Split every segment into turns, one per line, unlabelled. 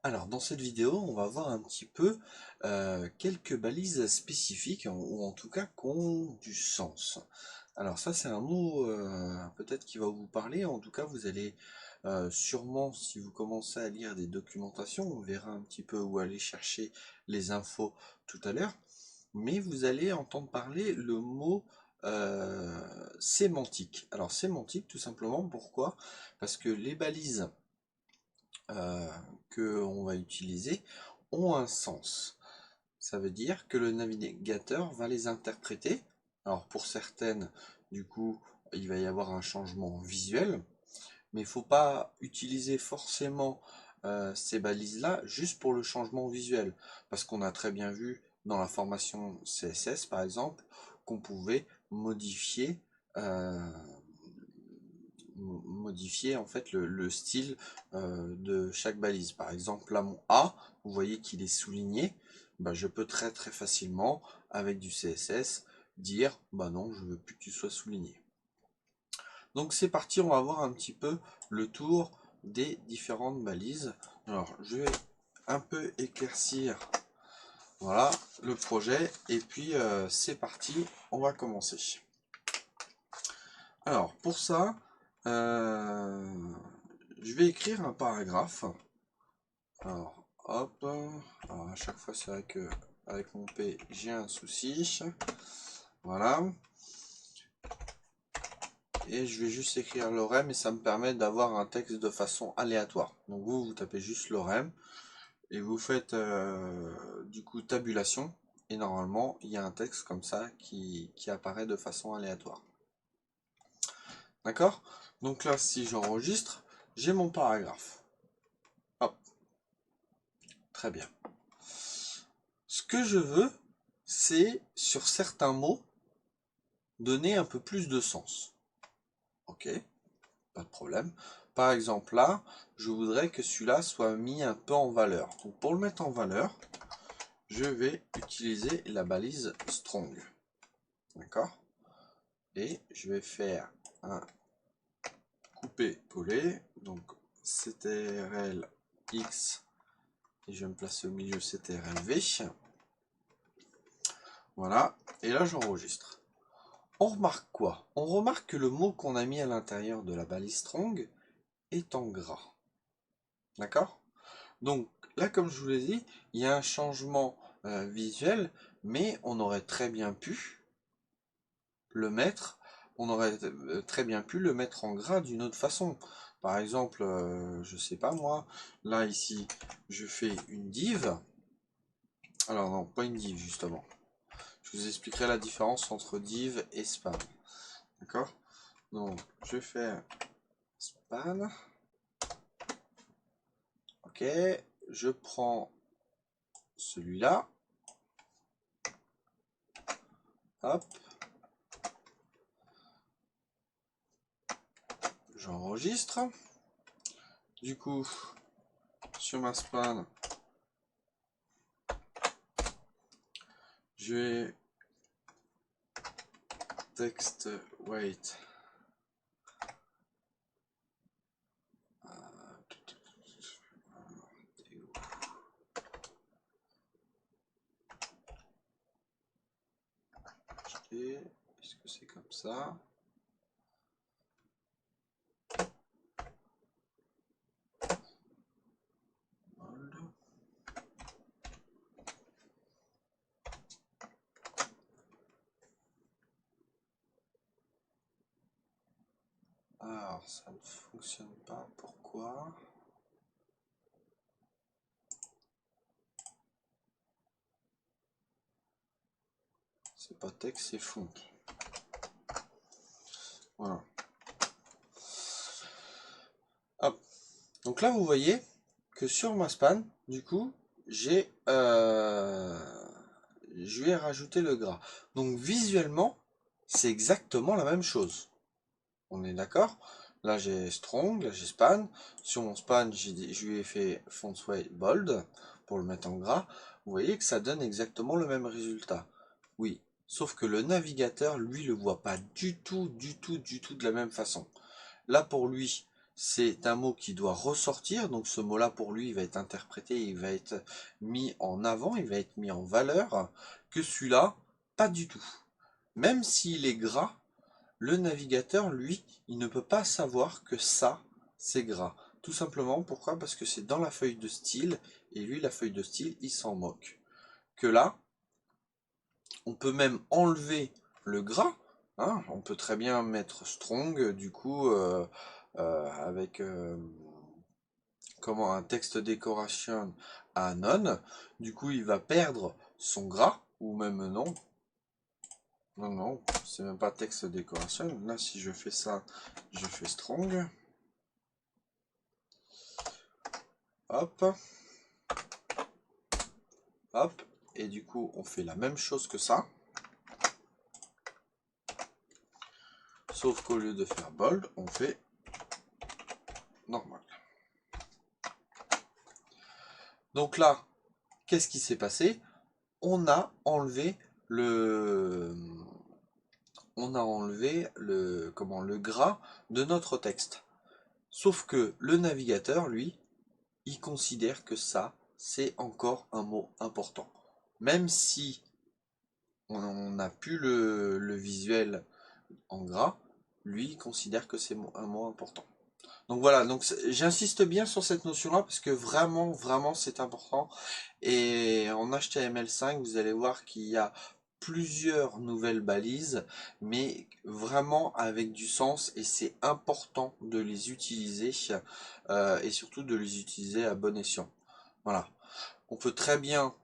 Alors, dans cette vidéo, on va voir un petit peu quelques balises spécifiques, ou en tout cas qui ont du sens. Alors ça, c'est un mot peut-être qui va vous parler. En tout cas, vous allez sûrement, si vous commencez à lire des documentations, on verra un petit peu où aller chercher les infos tout à l'heure. Mais vous allez entendre parler le mot sémantique. Alors sémantique, tout simplement, pourquoi? Parce que les balises euh, que on va utiliser ont un sens. Ça veut dire que le navigateur va les interpréter. Alors pour certaines, du coup, il va y avoir un changement visuel, mais il ne faut pas utiliser forcément ces balises-là juste pour le changement visuel, parce qu'on a très bien vu dans la formation CSS, par exemple, qu'on pouvait modifier euh, modifier en fait le style de chaque balise. Par exemple, là mon A, vous voyez qu'il est souligné, bah, je peux très facilement avec du CSS dire bah non, je veux plus que tu sois souligné. Donc c'est parti, on va voir un petit peu le tour des différentes balises. Alors je vais un peu éclaircir, voilà, le projet, et puis c'est parti, on va commencer. Alors pour ça, euh, je vais écrire un paragraphe. Alors, hop. Alors, à chaque fois, c'est vrai que avec mon P, j'ai un souci. Voilà. Et je vais juste écrire lorem et ça me permet d'avoir un texte de façon aléatoire. Donc vous tapez juste lorem et vous faites du coup tabulation. Et normalement, il y a un texte comme ça qui apparaît de façon aléatoire. D'accord? Donc là, si j'enregistre, j'ai mon paragraphe. Hop. Très bien. Ce que je veux, c'est sur certains mots donner un peu plus de sens. Ok, pas de problème. Par exemple là, je voudrais que celui-là soit mis un peu en valeur. Donc pour le mettre en valeur, je vais utiliser la balise strong. D'accord? Et je vais faire un coupé-collé. Donc CTRL X et je vais me placer au milieu CTRL V. Voilà. Et là j'enregistre. On remarque quoi? On remarque que le mot qu'on a mis à l'intérieur de la balise strong est en gras. D'accord? Donc là, comme je vous l'ai dit, il y a un changement visuel, mais on aurait très bien pu le mettre, on aurait très bien pu le mettre en gras d'une autre façon. Par exemple, je sais pas moi, là ici, je fais une div. Alors non, pas une div justement. Je vous expliquerai la différence entre div et span. D'accord? Donc, je fais span. Ok, je prends celui-là. Hop, j'enregistre. Du coup, sur ma span, je vais text wait. Est-ce que c'est comme ça? Alors, ça ne fonctionne pas. Pourquoi? C'est pas texte, c'est font. Voilà. Hop. Donc là, vous voyez que sur ma span, du coup, je vais rajouter le gras. Donc visuellement, c'est exactement la même chose. On est d'accord? Là, j'ai strong, là, j'ai span. Sur mon span, je lui ai fait font weight bold pour le mettre en gras. Vous voyez que ça donne exactement le même résultat. Oui, sauf que le navigateur, lui, le voit pas du tout de la même façon. Là, pour lui, c'est un mot qui doit ressortir, donc ce mot-là pour lui il va être interprété, il va être mis en avant, il va être mis en valeur, que celui-là, pas du tout. Même s'il est gras, le navigateur, lui, il ne peut pas savoir que ça, c'est gras. Tout simplement, pourquoi? Parce que c'est dans la feuille de style, et lui, la feuille de style, il s'en moque. Que là, on peut même enlever le gras, hein, on peut très bien mettre strong, du coup, avec comment un texte décoration à none, du coup, il va perdre son gras, ou même non. Non, non, c'est même pas texte décoration. Là, si je fais ça, je fais strong. Hop. Hop. Et du coup, on fait la même chose que ça. Sauf qu'au lieu de faire bold, on fait normal. Donc là, qu'est-ce qui s'est passé? On a enlevé le... le gras de notre texte. Sauf que le navigateur, lui, il considère que ça, c'est encore un mot important. Même si on n'a plus le visuel en gras, lui, il considère que c'est un mot important. Donc voilà, donc j'insiste bien sur cette notion-là parce que vraiment, vraiment, c'est important. Et en HTML5, vous allez voir qu'il y a plusieurs nouvelles balises, mais vraiment avec du sens, et c'est important de les utiliser, et surtout de les utiliser à bon escient. Voilà. On peut très bien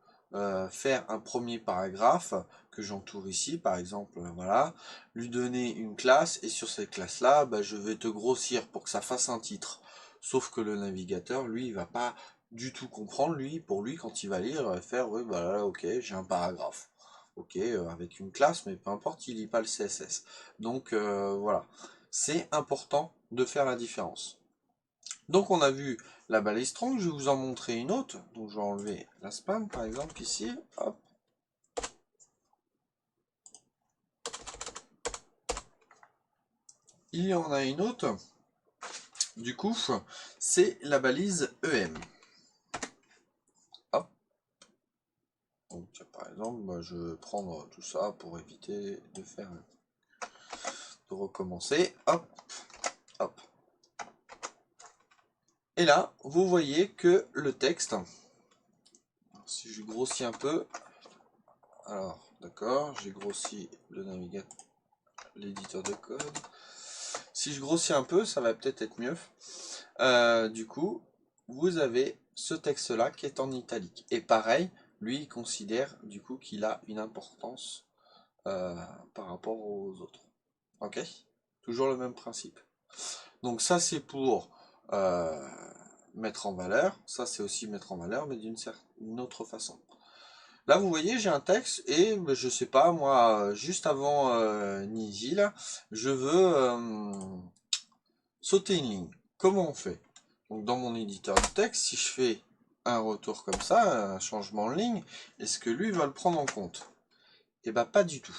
faire un premier paragraphe que j'entoure ici, par exemple, voilà, lui donner une classe, et sur cette classe-là, bah, je vais te grossir pour que ça fasse un titre. Sauf que le navigateur, lui, il va pas du tout comprendre, lui, pour lui, quand il va lire, il va faire, oui, bah là, ok, j'ai un paragraphe. Ok, avec une classe, mais peu importe, il lit pas le CSS. Donc, voilà. C'est important de faire la différence. Donc on a vu la balise strong, je vais vous en montrer une autre. Donc je vais enlever la span par exemple ici. Hop. Il y en a une autre. Du coup, c'est la balise EM. Hop. Donc par exemple, moi, je vais prendre tout ça pour éviter de recommencer. Hop. Hop. Et là, vous voyez que le texte, si je grossis un peu, alors d'accord, j'ai grossi le navigateur, l'éditeur de code. Si je grossis un peu, ça va peut-être être mieux. Du coup, vous avez ce texte-là qui est en italique. Et pareil, lui, il considère du coup qu'il a une importance par rapport aux autres. Ok? Toujours le même principe. Donc ça, c'est pour mettre en valeur. Ça, c'est aussi mettre en valeur, mais d'une autre façon. Là, vous voyez, j'ai un texte et je sais pas, moi, juste avant Niji, là, je veux sauter une ligne. Comment on fait? Donc dans mon éditeur de texte, si je fais un retour comme ça, un changement de ligne, est-ce que lui va le prendre en compte? Eh bien pas du tout.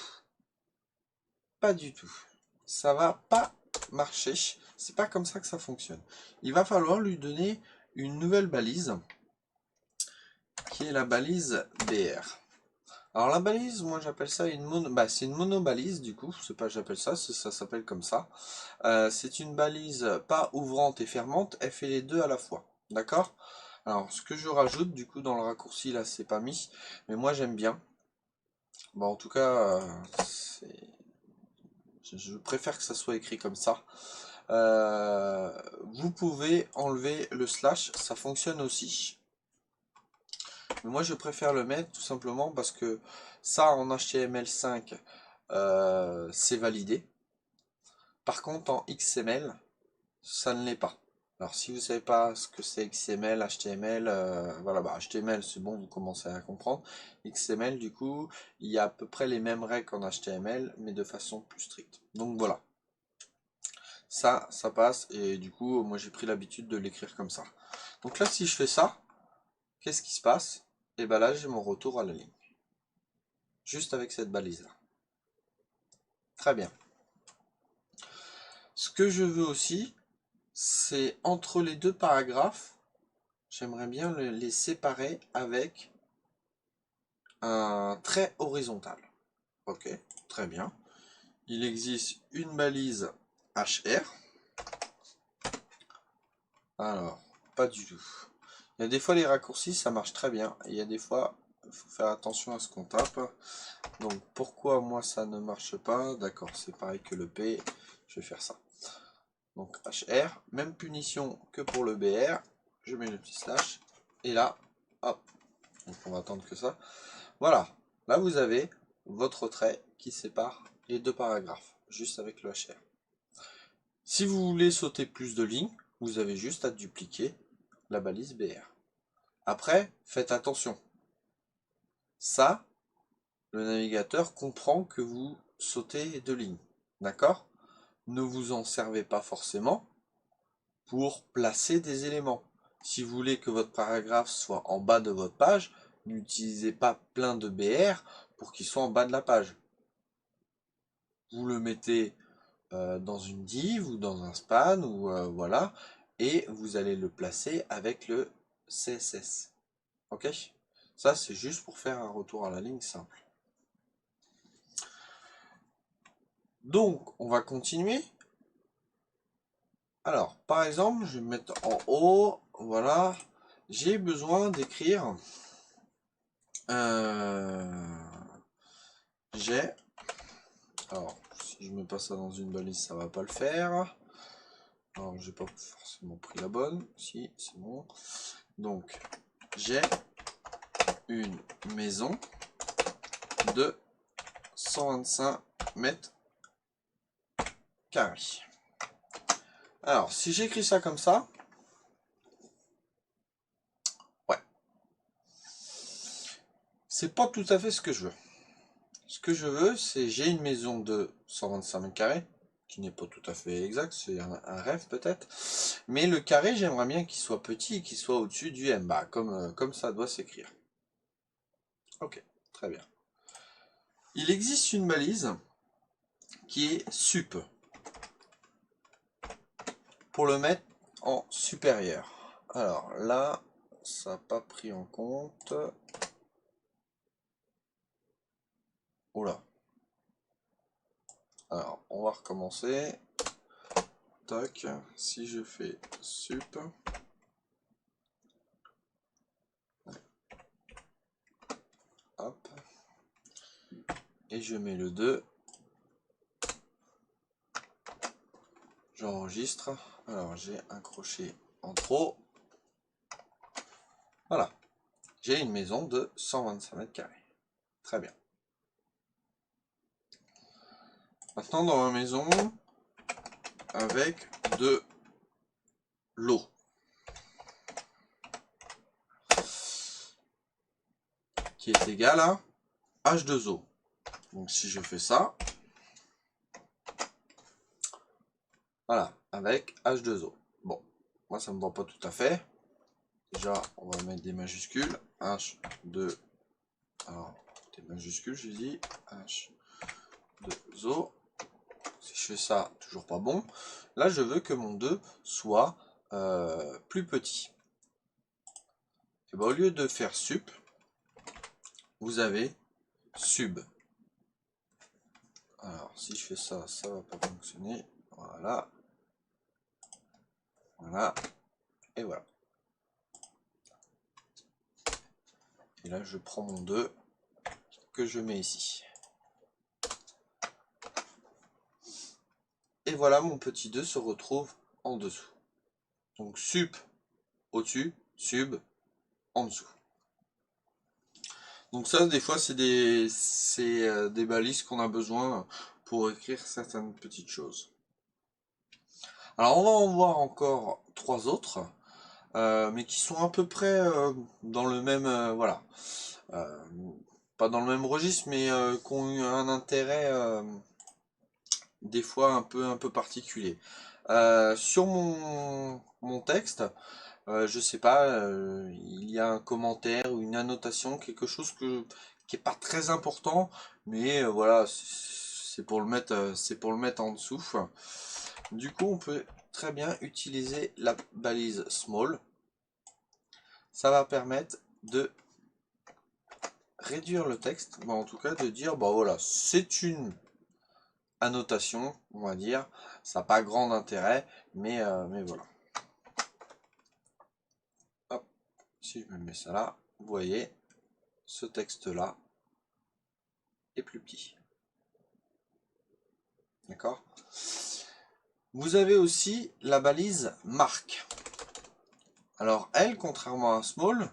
Pas du tout. Ça va pas marcher. C'est pas comme ça que ça fonctionne. Il va falloir lui donner une nouvelle balise, qui est la balise BR. Alors la balise, moi j'appelle ça une c'est une monobalise du coup, c'est pas j'appelle ça, ça s'appelle comme ça. C'est une balise pas ouvrante et fermante, elle fait les deux à la fois, d'accord? Alors ce que je rajoute du coup dans le raccourci là c'est pas mis, mais moi j'aime bien. Bon en tout cas, je préfère que ça soit écrit comme ça. Vous pouvez enlever le slash, ça fonctionne aussi. Mais moi je préfère le mettre tout simplement parce que ça en HTML5 c'est validé. Par contre en XML ça ne l'est pas. Alors si vous ne savez pas ce que c'est XML, HTML, voilà, bah, HTML c'est bon, vous commencez à comprendre. XML du coup, il y a à peu près les mêmes règles qu'en HTML, mais de façon plus stricte. Donc voilà, ça passe, et du coup, moi j'ai pris l'habitude de l'écrire comme ça. Donc là si je fais ça, qu'est-ce qui se passe? Et bien là j'ai mon retour à la ligne. Juste avec cette balise là. Très bien. Ce que je veux aussi, c'est entre les deux paragraphes, j'aimerais bien les séparer avec un trait horizontal. Ok, très bien. Il existe une balise HR. Alors, pas du tout. Il y a des fois les raccourcis, ça marche très bien. Et il y a des fois, il faut faire attention à ce qu'on tape. Donc, pourquoi moi ça ne marche pas? D'accord, c'est pareil que le P. Je vais faire ça. Donc, HR, même punition que pour le BR. Je mets le petit slash. Et là, hop. Donc, on va attendre que ça. Voilà. Là, vous avez votre trait qui sépare les deux paragraphes, juste avec le HR. Si vous voulez sauter plus de lignes, vous avez juste à dupliquer la balise BR. Après, faites attention. Ça, le navigateur comprend que vous sautez de lignes. D'accord? Ne vous en servez pas forcément pour placer des éléments. Si vous voulez que votre paragraphe soit en bas de votre page, n'utilisez pas plein de BR pour qu'il soit en bas de la page. Vous le mettez dans une div ou dans un span ou voilà, et vous allez le placer avec le CSS. Ok? Ça, c'est juste pour faire un retour à la ligne simple. Donc, on va continuer. Alors, par exemple, je vais me mettre en haut. Voilà. J'ai besoin d'écrire. J'ai. Alors, si je mets pas ça dans une balise, ça va pas le faire. Alors, j'ai pas forcément pris la bonne. Si, c'est bon. Donc, j'ai une maison de 125 mètres carrés. Alors, si j'écris ça comme ça, ouais, c'est pas tout à fait ce que je veux. Ce que je veux, c'est j'ai une maison de 125 mètres carrés, qui n'est pas tout à fait exact, c'est un rêve peut-être. Mais le carré, j'aimerais bien qu'il soit petit et qu'il soit au-dessus du M, bah, comme ça doit s'écrire. Ok, très bien. Il existe une balise qui est sup, pour le mettre en supérieur. Alors là, ça n'a pas pris en compte. Oula. Alors, on va recommencer. Tac, si je fais sup. Hop. Et je mets le 2. J'enregistre. Alors, j'ai un crochet en trop. Voilà. J'ai une maison de 125 mètres carrés. Très bien. Maintenant, dans ma maison, avec de l'eau. Qui est égal à H2O. Donc, si je fais ça, voilà, avec H2O. Bon, moi, ça ne me va pas tout à fait. Déjà, on va mettre des majuscules. H2. Alors, des majuscules, je dis H2O. Si je fais ça, toujours pas bon. Là, je veux que mon 2 soit plus petit. Et ben, au lieu de faire sup, vous avez sub. Alors, si je fais ça, ça va pas fonctionner. Voilà. Voilà. Et voilà. Et là, je prends mon 2 que je mets ici. Et voilà, mon petit 2 se retrouve en dessous. Donc, sup au-dessus, sub en dessous. Donc ça, des fois, c'est des balises qu'on a besoin pour écrire certaines petites choses. Alors, on va en voir encore 3 autres, mais qui sont à peu près dans le même, voilà, Euh, pas dans le même registre, mais qui ont eu un intérêt des fois un peu particulier. Sur mon texte, je sais pas, il y a un commentaire ou une annotation, quelque chose qui est pas très important, mais voilà, c'est pour le mettre en dessous. Du coup, on peut très bien utiliser la balise small. Ça va permettre de réduire le texte, en tout cas de dire, bah voilà, c'est une annotation, on va dire, ça n'a pas grand intérêt, mais voilà. Hop, si je me mets ça là, vous voyez, ce texte-là est plus petit. D'accord? Vous avez aussi la balise marque. Alors elle, contrairement à small,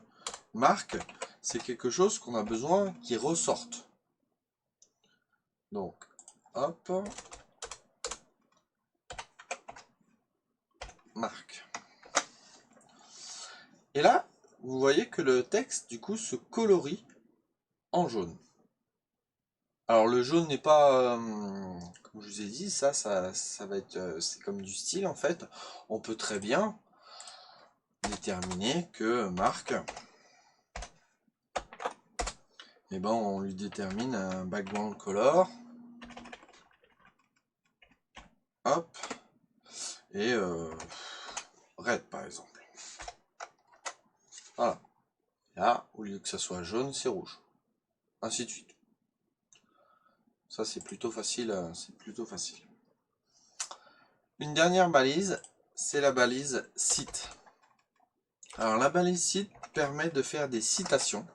marque, c'est quelque chose qu'on a besoin qui ressorte. Donc, hop, marque. Et là, vous voyez que le texte, du coup, se colorie en jaune. Alors le jaune n'est pas, comme je vous ai dit, ça va être, c'est comme du style en fait. On peut très bien déterminer que marque, et ben on lui détermine un background color, hop, et red par exemple. Voilà. Là, au lieu que ça soit jaune, c'est rouge. Ainsi de suite. Ça c'est plutôt facile, c'est plutôt facile. Une dernière balise, c'est la balise cite. Alors la balise cite permet de faire des citations.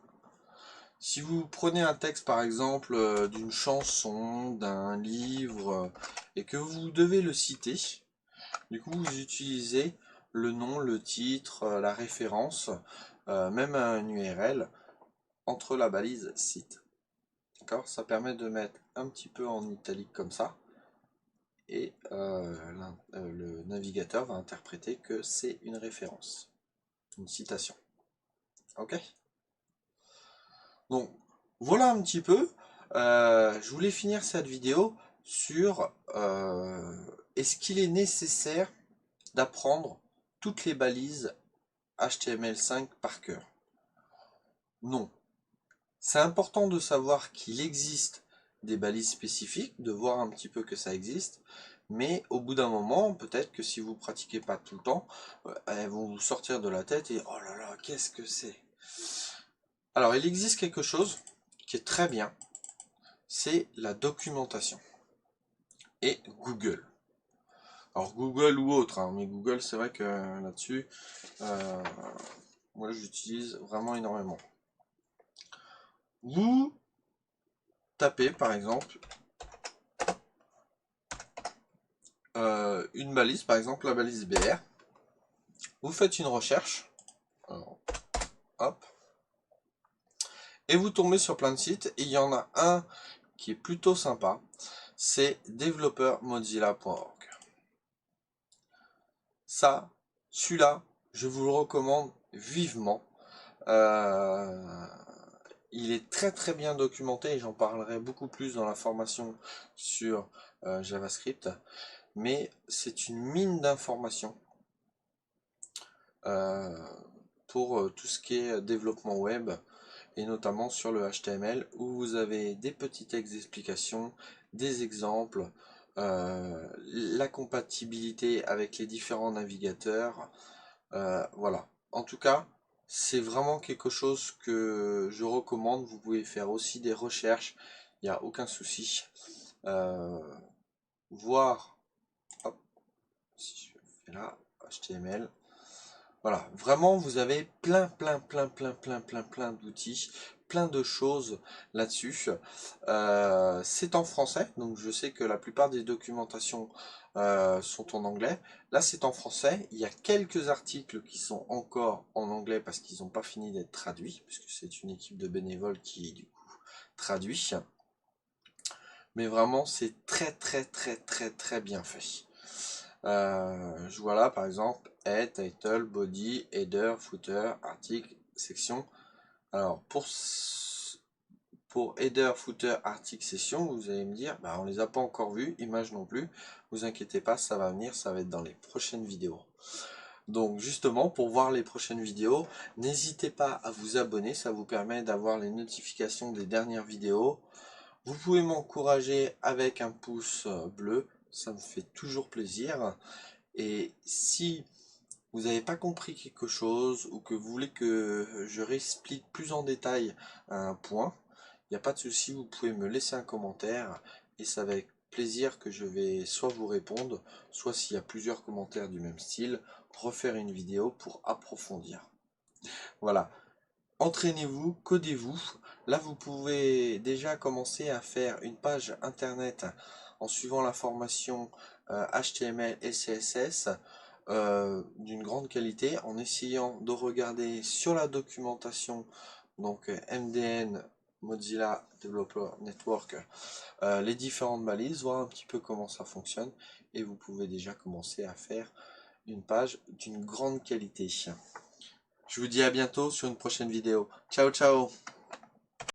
Si vous prenez un texte par exemple d'une chanson, d'un livre, et que vous devez le citer, du coup vous utilisez le nom, le titre, la référence, même un URL, entre la balise cite. D'accord? Ça permet de mettre un petit peu en italique comme ça, et le navigateur va interpréter que c'est une référence, une citation. Ok? Donc, voilà un petit peu. Je voulais finir cette vidéo sur est-ce qu'il est nécessaire d'apprendre toutes les balises HTML5 par cœur? Non. C'est important de savoir qu'il existe des balises spécifiques, de voir un petit peu que ça existe, mais au bout d'un moment, peut-être que si vous pratiquez pas tout le temps, elles vont vous sortir de la tête et oh là là, qu'est-ce que c'est? Alors, il existe quelque chose qui est très bien, c'est la documentation et Google. Alors Google ou autre, hein, mais Google c'est vrai que là-dessus, euh, moi j'utilise vraiment énormément. Vous tapez par exemple une balise, par exemple la balise BR, vous faites une recherche, alors, hop, et vous tombez sur plein de sites, et il y en a un qui est plutôt sympa, c'est developermozilla.org. Ça, celui-là, je vous le recommande vivement. Il est très très bien documenté et j'en parlerai beaucoup plus dans la formation sur JavaScript. Mais c'est une mine d'informations euh, pour tout ce qui est développement web et notamment sur le HTML où vous avez des petits textes d'explication, des exemples, la compatibilité avec les différents navigateurs. Voilà. En tout cas, c'est vraiment quelque chose que je recommande. Vous pouvez faire aussi des recherches, il n'y a aucun souci. Voir, hop, si je fais là, HTML. Voilà, vraiment, vous avez plein d'outils, plein de choses là-dessus. C'est en français, donc je sais que la plupart des documentations sont en anglais. Là, c'est en français. Il y a quelques articles qui sont encore en anglais parce qu'ils n'ont pas fini d'être traduits, puisque c'est une équipe de bénévoles qui, du coup, traduit. Mais vraiment, c'est très bien fait. Je vois là par exemple head, title, body, header, footer, article, section. Alors pour header, footer, article, section, vous allez me dire, bah, on les a pas encore vus, image non plus. Vous inquiétez pas, ça va venir, ça va être dans les prochaines vidéos. Donc justement, pour voir les prochaines vidéos, n'hésitez pas à vous abonner, ça vous permet d'avoir les notifications des dernières vidéos. Vous pouvez m'encourager avec un pouce bleu, ça me fait toujours plaisir. Et si vous n'avez pas compris quelque chose ou que vous voulez que je réexplique plus en détail un point, il n'y a pas de souci, vous pouvez me laisser un commentaire et c'est avec plaisir que je vais soit vous répondre, soit s'il y a plusieurs commentaires du même style, refaire une vidéo pour approfondir. Voilà, entraînez-vous, codez-vous. Là, vous pouvez déjà commencer à faire une page internet en suivant la formation HTML et CSS d'une grande qualité, en essayant de regarder sur la documentation, donc MDN, Mozilla Developer Network, les différentes balises, voir un petit peu comment ça fonctionne, et vous pouvez déjà commencer à faire une page d'une grande qualité. Je vous dis à bientôt sur une prochaine vidéo. Ciao ciao!